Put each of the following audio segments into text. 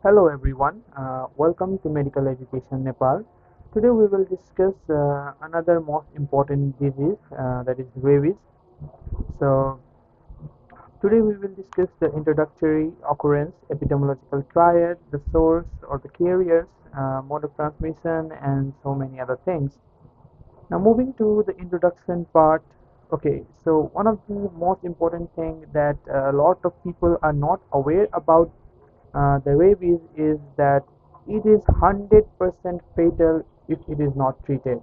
Hello everyone, welcome to Medical Education Nepal. Today we will discuss another most important disease that is rabies. So today we will discuss the introductory occurrence, epidemiological triad, the source or the carriers, mode of transmission and so many other things. Now moving to the introduction part. Okay, so one of the most important thing that a lot of people are not aware about the rabies is that it is 100% fatal if it is not treated.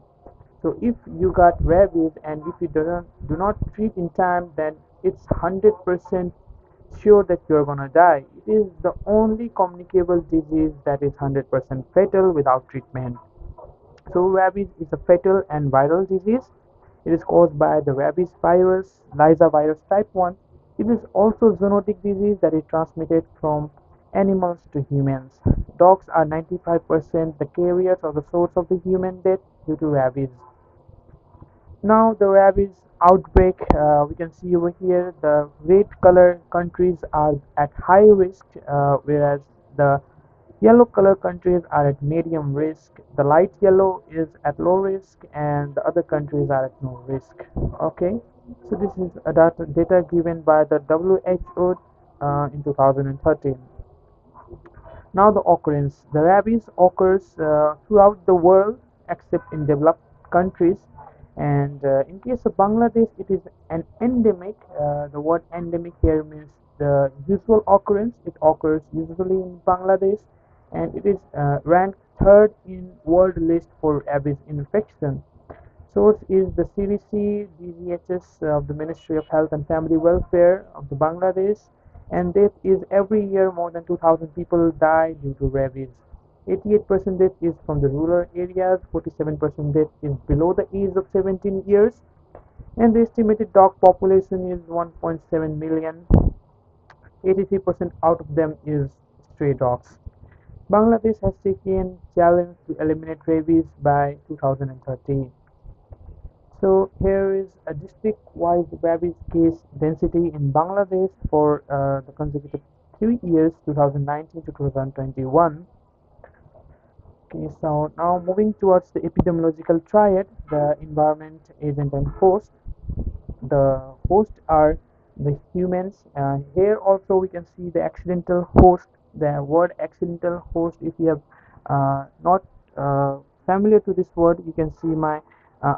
So if you got rabies and if you do not treat in time, then it's 100% sure that you're gonna die. It is the only communicable disease that is 100% fatal without treatment. So rabies is a fatal and viral disease. It is caused by the rabies virus, Lysa virus type 1. It is also zoonotic disease that is transmitted from animals to humans. Dogs are 95% the carriers or the source of the human death due to rabies. Now the rabies outbreak, we can see over here the red color countries are at high risk, whereas the yellow color countries are at medium risk. The light yellow is at low risk, and the other countries are at no risk. Okay, so this is a data given by the WHO in 2013. Now the occurrence. The rabies occurs throughout the world except in developed countries. And in case of Bangladesh, it is an endemic. The word endemic here means the usual occurrence. It occurs usually in Bangladesh, and it is ranked third in world list for rabies infection. Source is the CDC, DGHS of the Ministry of Health and Family Welfare of the Bangladesh, and death is every year more than 2,000 people die due to rabies. 88% death is from the rural areas, 47% death is below the age of 17 years, and the estimated dog population is 1.7 million. 83% out of them is stray dogs. Bangladesh has taken challenge to eliminate rabies by 2030. So here is a district-wise rabies case density in Bangladesh for the consecutive 3 years, 2019 to 2021. Okay, so now moving towards the epidemiological triad, the environment, agent, and host. The host are the humans. Here also we can see the accidental host. The word accidental host, if you have not familiar to this word, you can see my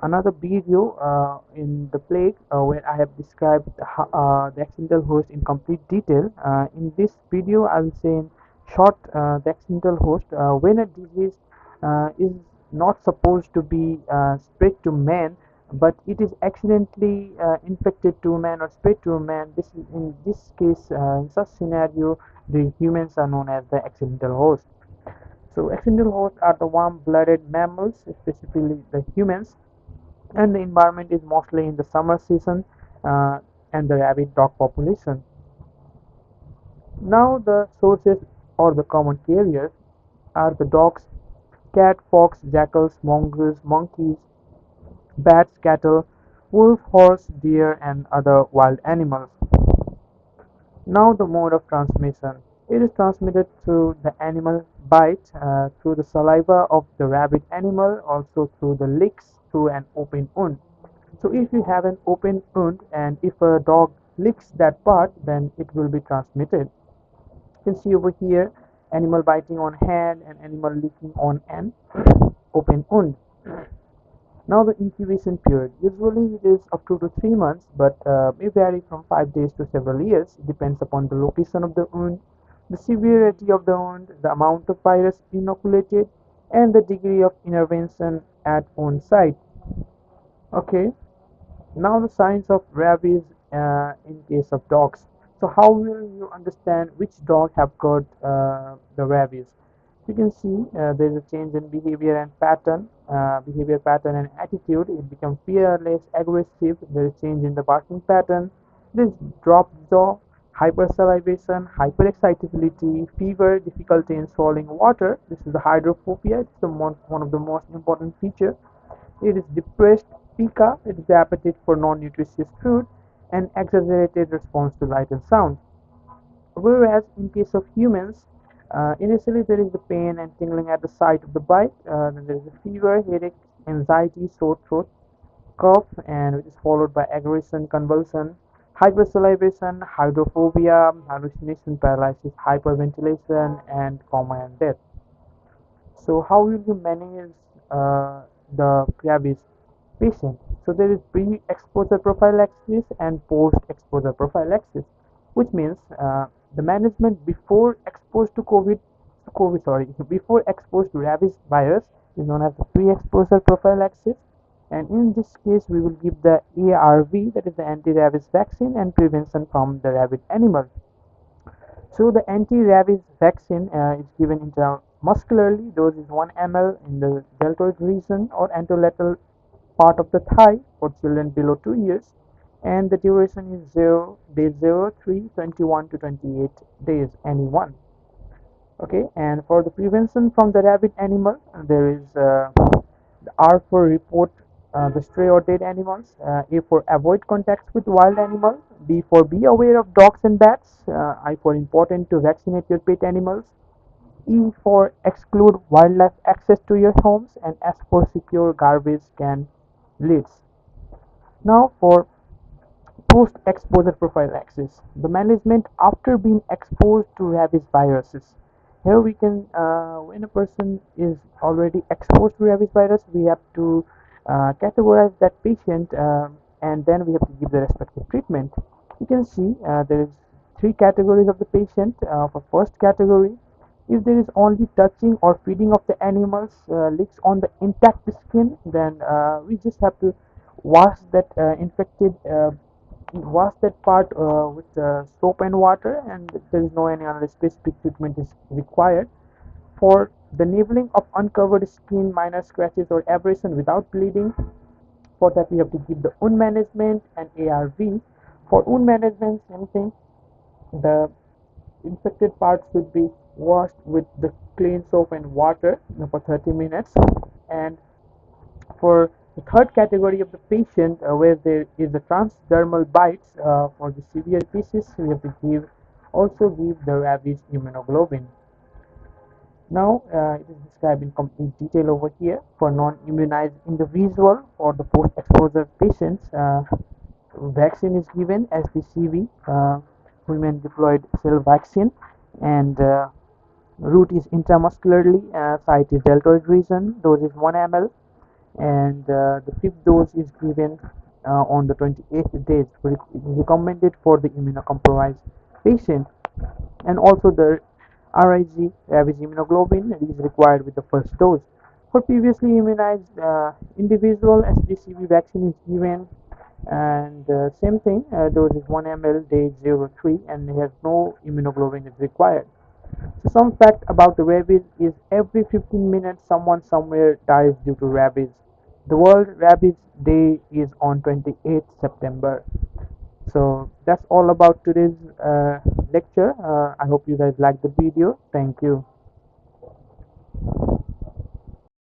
another video in the plague where I have described the accidental host in complete detail. In this video I will say in short the accidental host when a disease is not supposed to be spread to man, but it is accidentally infected to a man or spread to a man. This is in this case, in such scenario, the humans are known as the accidental host. So accidental hosts are the warm-blooded mammals, specifically the humans, and the environment is mostly in the summer season uh, and the rabid dog population. Now the sources or the common carriers are the dogs, cat, fox, jackals, mongoose, monkeys, bats, cattle, wolf, horse, deer, and other wild animals. Now the mode of transmission. It is transmitted through the animal bite, through the saliva of the rabid animal, also through the licks through an open wound. So if you have an open wound and if a dog licks that part, then it will be transmitted. You can see over here animal biting on hand and animal licking on an open wound. Now the incubation period, usually it is up to 3 months, but may vary from 5 days to several years. It depends upon the location of the wound, the severity of the wound, the amount of virus inoculated, and the degree of intervention at wound site. Okay, now the signs of rabies in case of dogs. So how will you understand which dog have got the rabies? You can see there is a change in behavior pattern and attitude. It becomes fearless, aggressive. There is change in the barking pattern. There is dropped jaw, hypersalivation, hyperexcitability, fever, difficulty in swallowing water. This is the hydrophobia. It's one of the most important features. It is depressed pica, it is the appetite for non-nutritious food, and exaggerated response to light and sound. Whereas in case of humans, Initially, there is the pain and tingling at the site of the bite. Then there is a fever, headache, anxiety, sore throat, cough, and which is followed by aggression, convulsion, hypersalivation, hydrophobia, hallucination, paralysis, hyperventilation, and coma and death. So how will you manage the rabies patient? So there is pre-exposure prophylaxis and post-exposure prophylaxis, which means the management before exposed to COVID, sorry, before exposed to rabies virus is known as the pre-exposure prophylaxis. And in this case, we will give the ARV, that is the anti-rabies vaccine, and prevention from the rabid animal. So the anti-rabies vaccine is given intramuscularly. Dose is 1 ml in the deltoid region or anterolateral part of the thigh for children below 2 years, and the duration is 0 day 0, 3, 21 to 28 days, any one. Okay, and for the prevention from the rabid animal, there is the R for report the stray or dead animals, A for avoid contacts with wild animals, B for be aware of dogs and bats, I for important to vaccinate your pet animals, E for exclude wildlife access to your homes, and S for secure garbage can lids. Now for post-exposure prophylaxis, the management after being exposed to rabies viruses. Here we can, when a person is already exposed to rabies virus, we have to categorize that patient, and then we have to give the respective treatment. You can see there is three categories of the patient. For first category, if there is only touching or feeding of the animals, licks on the intact skin, then we just have to wash that wash that part with soap and water, and there is no any other specific treatment is required. For the nibbling of uncovered skin, minor scratches or abrasion without bleeding, for that we have to give the wound management and ARV. For wound management, same thing. The infected parts should be washed with the clean soap and water for 30 minutes. And for the third category of the patient, where there is the transdermal bites, for the severe cases, we have to also give the rabies immunoglobulin. Now, it is described in complete detail over here. For non-immunized individual or the post-exposure patients, vaccine is given as the CV, women deployed cell vaccine, and route is intramuscularly, site is deltoid region, dose is 1 ml, and the fifth dose is given on the 28th day. It is recommended for the immunocompromised patient, and also the RIG, rabies immunoglobulin, is required with the first dose. For previously immunized individual, SDCV vaccine is given, and same thing, dose is 1 ml day 03, and has no immunoglobulin is required. So some fact about the rabies is every 15 minutes someone somewhere dies due to rabies. The World Rabies Day is on 28th September. So that's all about today's lecture. I hope you guys liked the video. Thank you.